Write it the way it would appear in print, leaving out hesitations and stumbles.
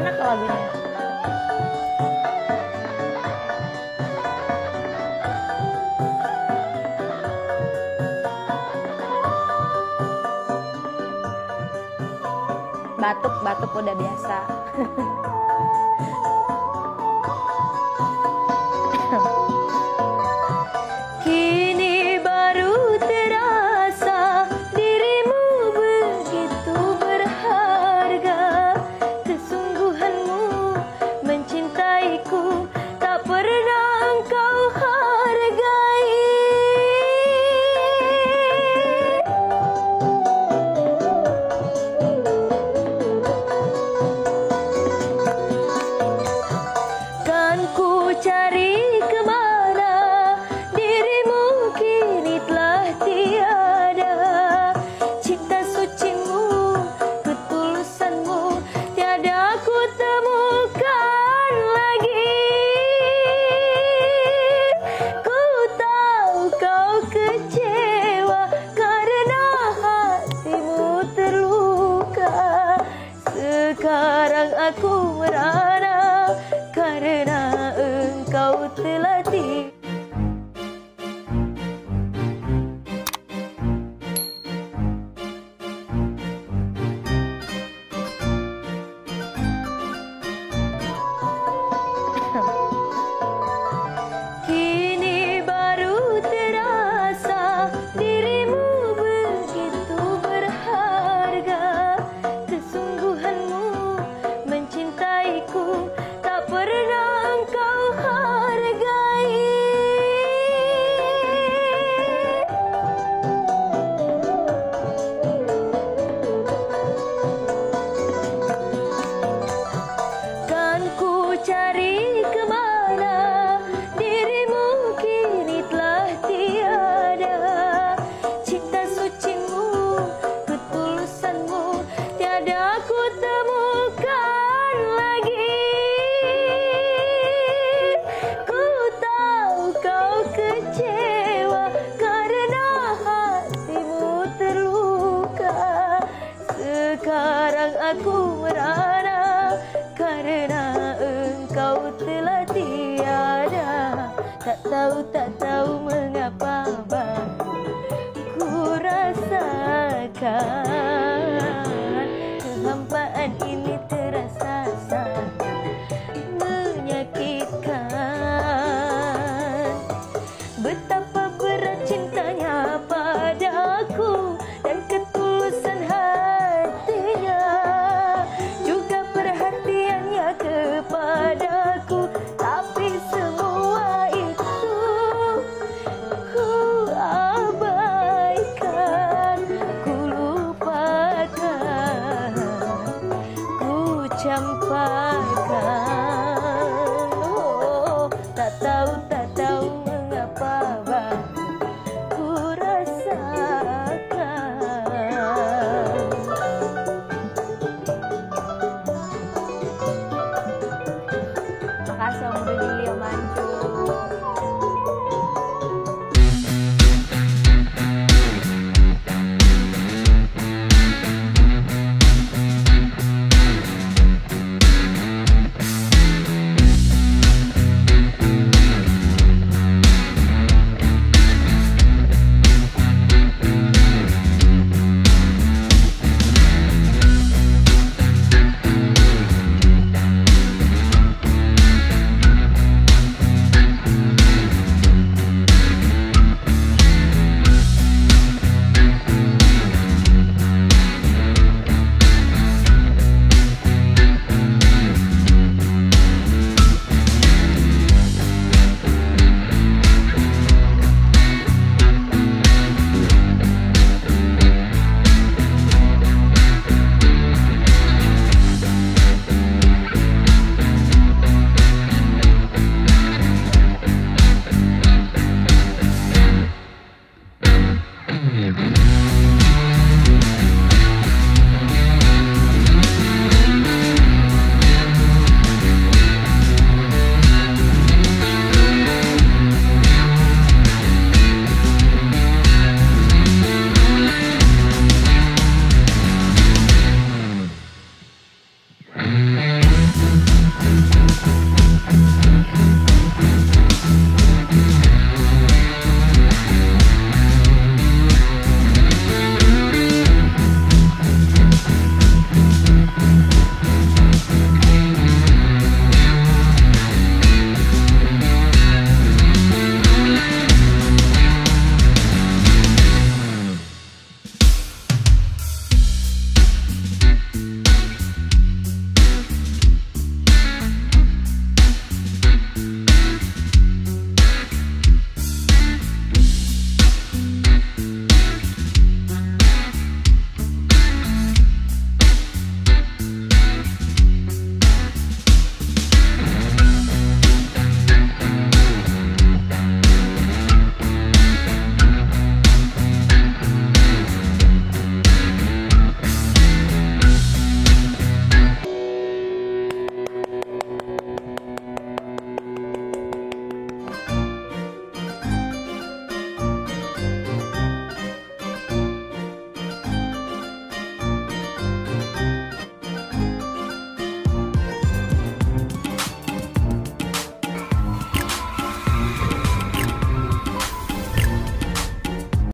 enak lagunya. Batuk udah biasa. Kini baru terasa dirimu begitu berharga. Kesungguhanmu mencintaiku tak pernah engkau hargai. Kan ku cari kemana, dirimu kini telah tiada. Cinta sucimu, ketulusanmu tiada ku temukan lagi. Ku tahu kau kecewa karena hatimu terluka. Sekarang aku merana karena engkau telah tiada. Kini baru terasa dirimu begitu berharga. Kesungguhanmu mencintaiku tak pernah engkau hargai. Kan ku cari kemana, dirimu kini telah tiada. Cinta sucimu, ketulusanmu tiada ku temukan lagi. Ku tahu kau kecewa karena hatimu terluka. Sekarang aku merana karena engkau telah tiada. Tak tahu mengapa baru ku rasakan. Kehampaan ini terasa sangat menyakitkan. Betapa berat cintanya padaku dan ketulusan hatinya, juga perhatiannya kepadaku. Tapi semua itu ku abaikan, ku lupakan, ku campakkan.